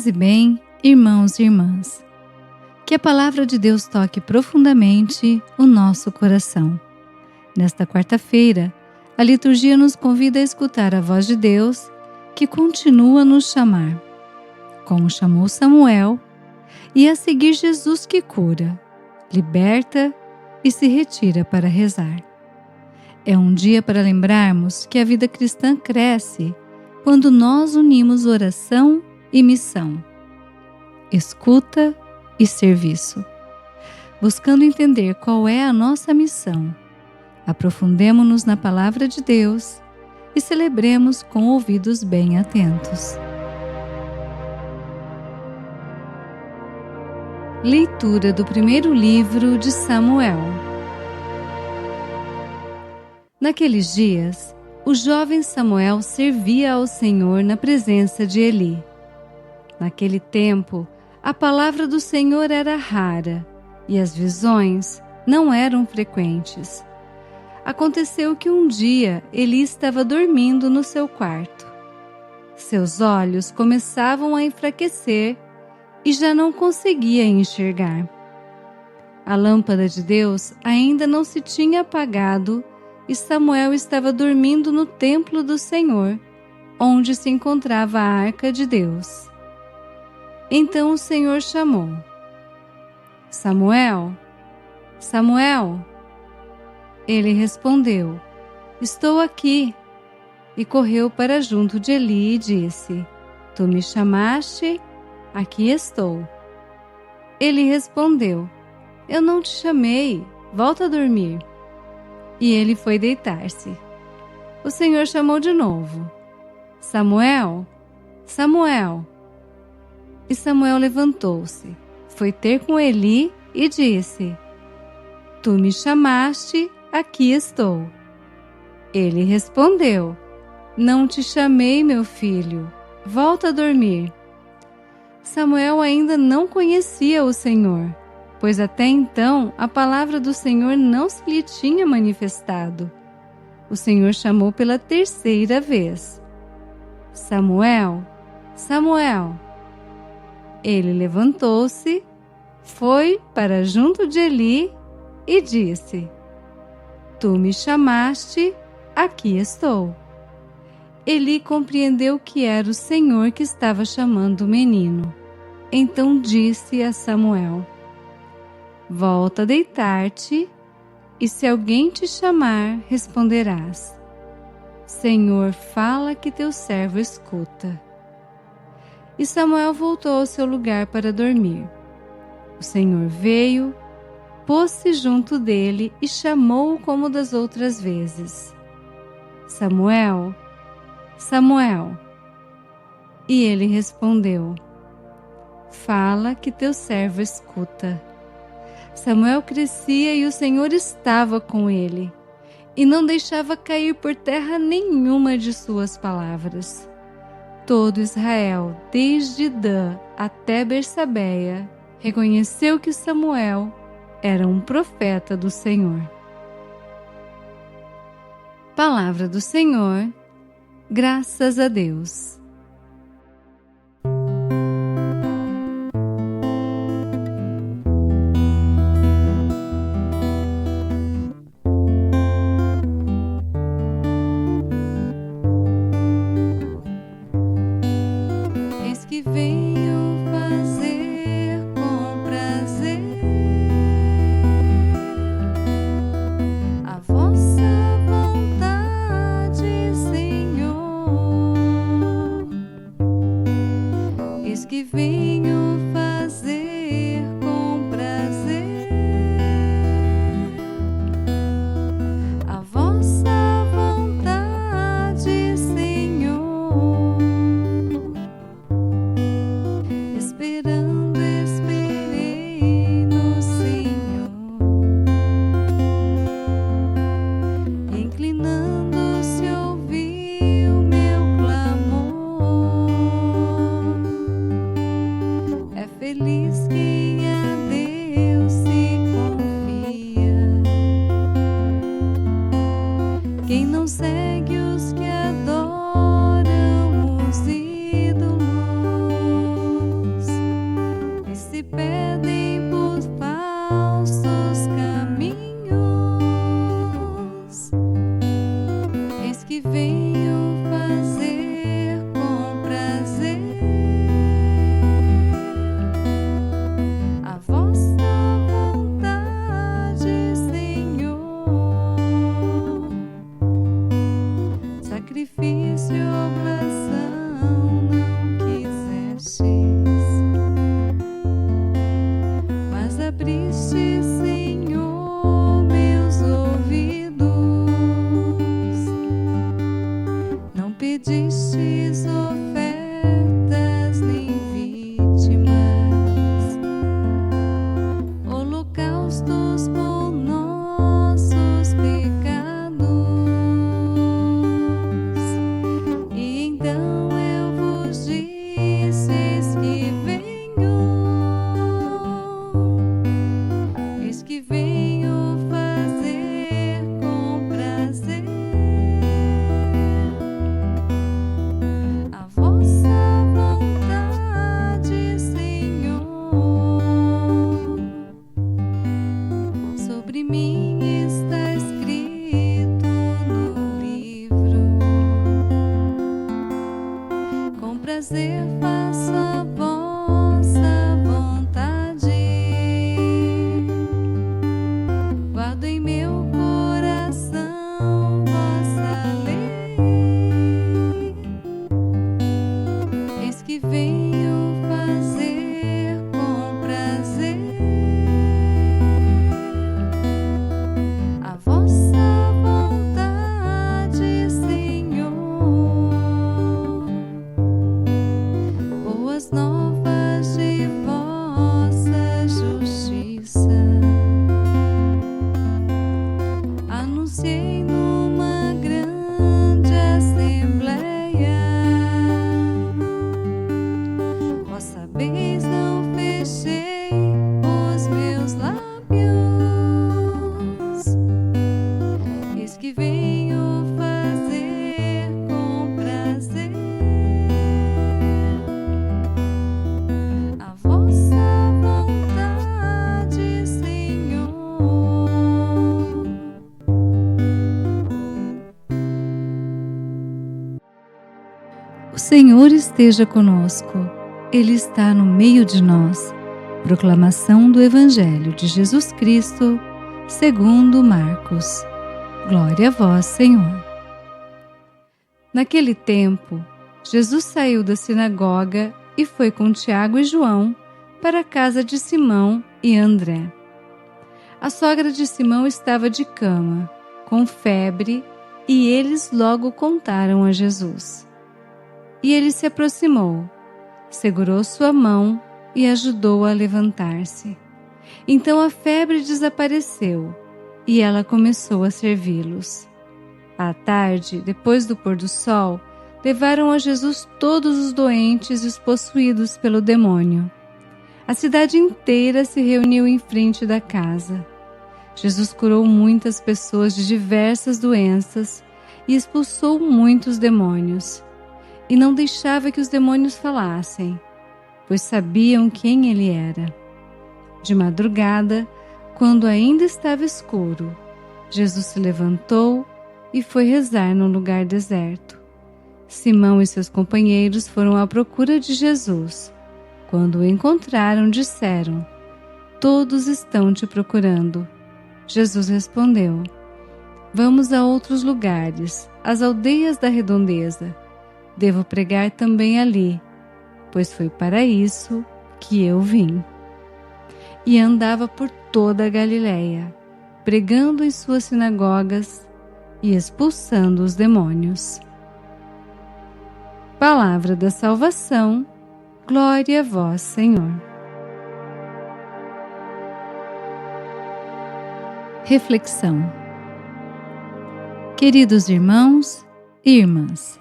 Paz e bem, irmãos e irmãs. Que a palavra de Deus toque profundamente o nosso coração. Nesta quarta-feira, a liturgia nos convida a escutar a voz de Deus, que continua a nos chamar, como chamou Samuel, e a seguir Jesus que cura, liberta e se retira para rezar. É um dia para lembrarmos que a vida cristã cresce quando nós unimos oração e missão, escuta e serviço. Buscando entender qual é a nossa missão, aprofundemo-nos na palavra de Deus e celebremos com ouvidos bem atentos. Leitura do primeiro livro de Samuel. Naqueles dias, o jovem Samuel servia ao Senhor na presença de Eli. Naquele tempo, a palavra do Senhor era rara e as visões não eram frequentes. Aconteceu que um dia Eli estava dormindo no seu quarto. Seus olhos começavam a enfraquecer e já não conseguia enxergar. A lâmpada de Deus ainda não se tinha apagado e Samuel estava dormindo no templo do Senhor, onde se encontrava a arca de Deus. Então o Senhor chamou: Samuel, Samuel. Ele respondeu: Estou aqui. E correu para junto de Eli e disse: Tu me chamaste? Aqui estou. Ele respondeu: Eu não te chamei, volta a dormir. E ele foi deitar-se. O Senhor chamou de novo: Samuel, Samuel. E Samuel levantou-se, foi ter com Eli e disse: Tu me chamaste, aqui estou. Ele respondeu: Não te chamei, meu filho, volta a dormir. Samuel ainda não conhecia o Senhor, pois até então a palavra do Senhor não se lhe tinha manifestado. O Senhor chamou pela terceira vez: Samuel, Samuel. Ele levantou-se, foi para junto de Eli e disse: Tu me chamaste, aqui estou. Eli compreendeu que era o Senhor que estava chamando o menino. Então disse a Samuel: Volta a deitar-te, e se alguém te chamar, responderás: Senhor, fala que teu servo escuta. E Samuel voltou ao seu lugar para dormir. O Senhor veio, pôs-se junto dele e chamou-o como das outras vezes: Samuel, Samuel. E ele respondeu: Fala que teu servo escuta. Samuel crescia e o Senhor estava com ele, e não deixava cair por terra nenhuma de suas palavras. Todo Israel, desde Dan até Bersabeia, reconheceu que Samuel era um profeta do Senhor. Palavra do Senhor, graças a Deus. Eis que venho fazer com prazer a vossa vontade, Senhor. Eis que venho fazer com prazer a vossa vontade, Senhor. Esperando, esperei no Senhor, inclinando-se ouviu meu clamor. É feliz quem a Deus se confia, quem não segue os que adoram os ídolos. oblação não quisestes, mas abriste, Senhor, meus ouvidos. Não pedistes ofertas nem vítimas, holocaustos por nossos pecados. E então eu vos disse: eis que venho fazer com prazer a vossa vontade, Senhor. Sobre mim está escrito no livro: com prazer faço a vossa vontade. Guardo em meu coração vossa lei. Eis que venho fazer com prazer a vossa vontade, Senhor. Boas novas de vossa justiça anunciei numa grande assembleia. Vós sabeis, não fechei os meus lábios. Eis que venho fazer com prazer a vossa vontade, Senhor. O Senhor esteja conosco, Ele está no meio de nós. Proclamação do Evangelho de Jesus Cristo, segundo Marcos. Glória a vós, Senhor. Naquele tempo, Jesus saiu da sinagoga e foi com Tiago e João para a casa de Simão e André. A sogra de Simão estava de cama, com febre, e eles logo contaram a Jesus. E ele se aproximou, segurou sua mão e ajudou-a a levantar-se. Então a febre desapareceu e ela começou a servi-los. À tarde, depois do pôr do sol, levaram a Jesus todos os doentes e os possuídos pelo demônio. A cidade inteira se reuniu em frente da casa. Jesus curou muitas pessoas de diversas doenças e expulsou muitos demônios. E não deixava que os demônios falassem, pois sabiam quem ele era. De madrugada, quando ainda estava escuro, Jesus se levantou e foi rezar num lugar deserto. Simão e seus companheiros foram à procura de Jesus. Quando o encontraram, disseram: todos estão te procurando. Jesus respondeu: vamos a outros lugares, às aldeias da redondeza. Devo pregar também ali, pois foi para isso que eu vim. E andava por toda a Galileia, pregando em suas sinagogas e expulsando os demônios. Palavra da salvação, glória a vós, Senhor. Reflexão. Queridos irmãos e irmãs,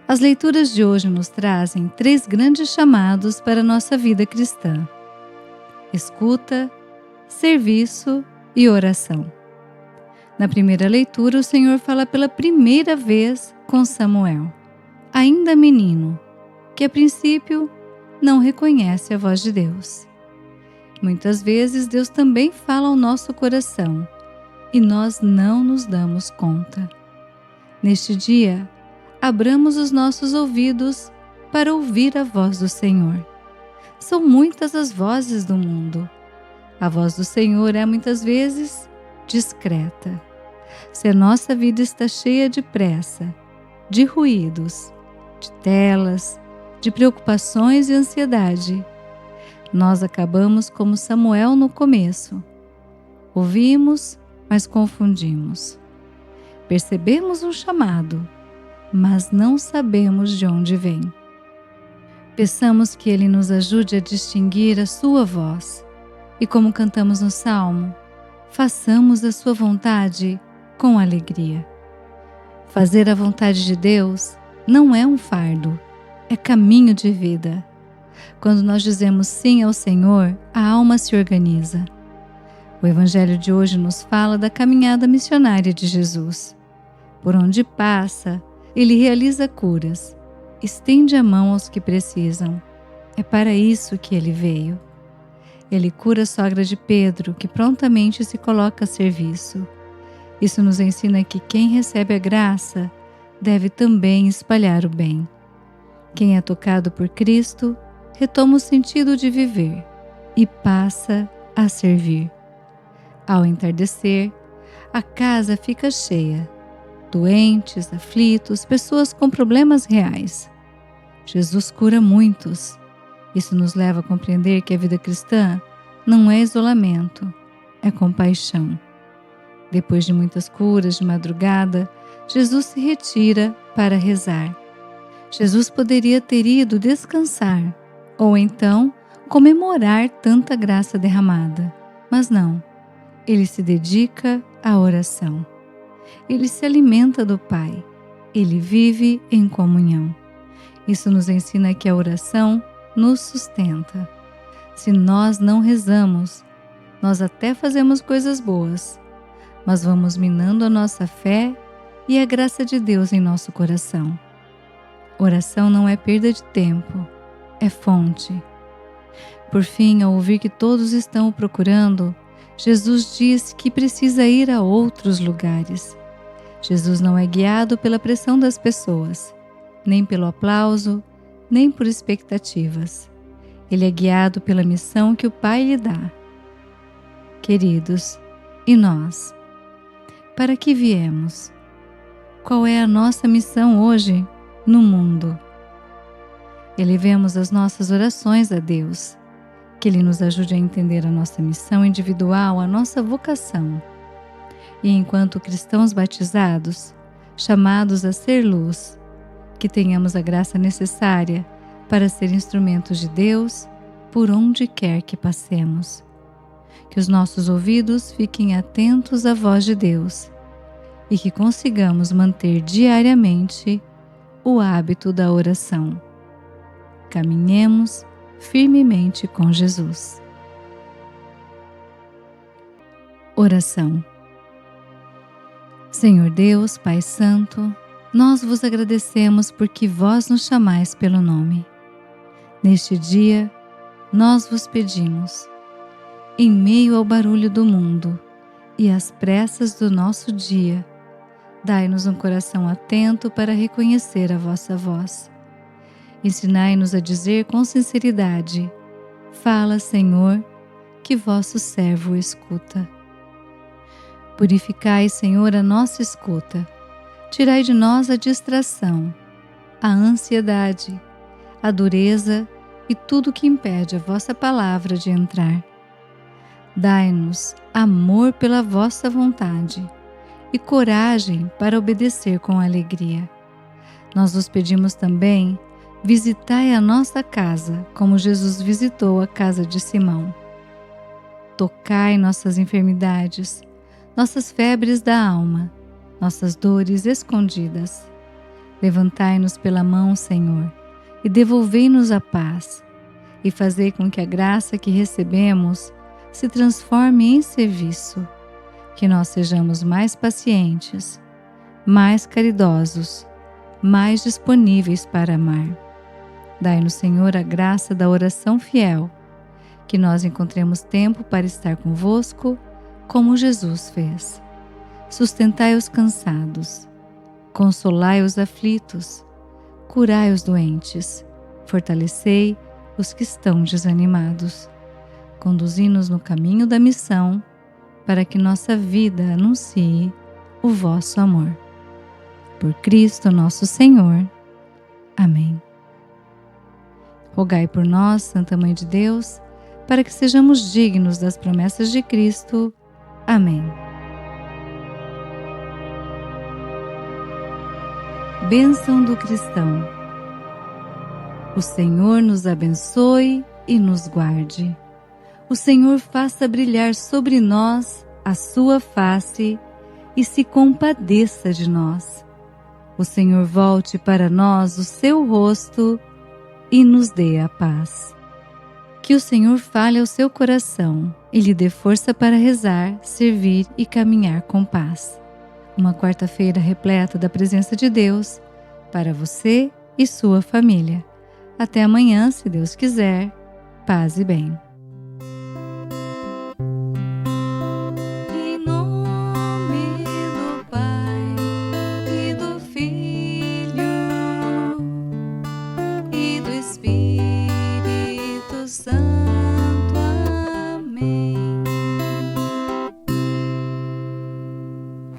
as leituras de hoje nos trazem 3 grandes chamados para a nossa vida cristã: escuta, serviço e oração. Na primeira leitura, o Senhor fala pela primeira vez com Samuel, ainda menino, que a princípio não reconhece a voz de Deus. Muitas vezes Deus também fala ao nosso coração e nós não nos damos conta. Neste dia, abramos os nossos ouvidos para ouvir a voz do Senhor. São muitas as vozes do mundo. A voz do Senhor é muitas vezes discreta. Se a nossa vida está cheia de pressa, de ruídos, de telas, de preocupações e ansiedade. Nós acabamos como Samuel no começo. Ouvimos, mas confundimos. Percebemos um chamado, mas não sabemos de onde vem. Peçamos que Ele nos ajude a distinguir a sua voz e, como cantamos no Salmo, façamos a sua vontade com alegria. Fazer a vontade de Deus não é um fardo, é caminho de vida. Quando nós dizemos sim ao Senhor, a alma se organiza. O Evangelho de hoje nos fala da caminhada missionária de Jesus. Por onde passa, Ele realiza curas, estende a mão aos que precisam. É para isso que Ele veio. Ele cura a sogra de Pedro, que prontamente se coloca a serviço. Isso nos ensina que quem recebe a graça deve também espalhar o bem. Quem é tocado por Cristo retoma o sentido de viver e passa a servir. Ao entardecer, a casa fica cheia. Doentes, aflitos, pessoas com problemas reais. Jesus cura muitos. Isso nos leva a compreender que a vida cristã não é isolamento, é compaixão. Depois de muitas curas de madrugada, Jesus se retira para rezar. Jesus poderia ter ido descansar, ou então comemorar tanta graça derramada, mas não. Ele se dedica à oração. Ele se alimenta do Pai. Ele vive em comunhão. Isso nos ensina que a oração nos sustenta. Se nós não rezamos, nós até fazemos coisas boas, mas vamos minando a nossa fé e a graça de Deus em nosso coração. Oração não é perda de tempo, é fonte. Por fim, ao ouvir que todos estão o procurando, Jesus diz que precisa ir a outros lugares. Jesus não é guiado pela pressão das pessoas, nem pelo aplauso, nem por expectativas. Ele é guiado pela missão que o Pai lhe dá. Queridos, e nós? Para que viemos? Qual é a nossa missão hoje no mundo? Elevemos as nossas orações a Deus, que Ele nos ajude a entender a nossa missão individual, a nossa vocação. E enquanto cristãos batizados, chamados a ser luz, que tenhamos a graça necessária para ser instrumentos de Deus por onde quer que passemos. Que os nossos ouvidos fiquem atentos à voz de Deus e que consigamos manter diariamente o hábito da oração. Caminhemos firmemente com Jesus. Oração. Senhor Deus, Pai Santo, nós vos agradecemos porque vós nos chamais pelo nome. Neste dia, nós vos pedimos, em meio ao barulho do mundo e às pressas do nosso dia, dai-nos um coração atento para reconhecer a vossa voz. Ensinai-nos a dizer com sinceridade: fala, Senhor, que vosso servo escuta. Purificai, Senhor, a nossa escuta. Tirai de nós a distração, a ansiedade, a dureza e tudo que impede a vossa palavra de entrar. Dai-nos amor pela vossa vontade e coragem para obedecer com alegria. Nós vos pedimos também: visitai a nossa casa, como Jesus visitou a casa de Simão. Tocai nossas enfermidades, nossas febres da alma, nossas dores escondidas. Levantai-nos pela mão, Senhor, e devolvei-nos a paz, e fazei com que a graça que recebemos se transforme em serviço, que nós sejamos mais pacientes, mais caridosos, mais disponíveis para amar. Dai-nos, Senhor, a graça da oração fiel, que nós encontremos tempo para estar convosco, como Jesus fez. Sustentai os cansados, consolai os aflitos, curai os doentes, fortalecei os que estão desanimados. Conduzi-nos no caminho da missão, para que nossa vida anuncie o vosso amor. Por Cristo nosso Senhor. Amém. Rogai por nós, Santa Mãe de Deus, para que sejamos dignos das promessas de Cristo. Amém. Bênção do cristão. O Senhor nos abençoe e nos guarde. O Senhor faça brilhar sobre nós a sua face e se compadeça de nós. O Senhor volte para nós o seu rosto e nos dê a paz. Que o Senhor fale ao seu coração e lhe dê força para rezar, servir e caminhar com paz. Uma quarta-feira repleta da presença de Deus para você e sua família. Até amanhã, se Deus quiser. Paz e bem.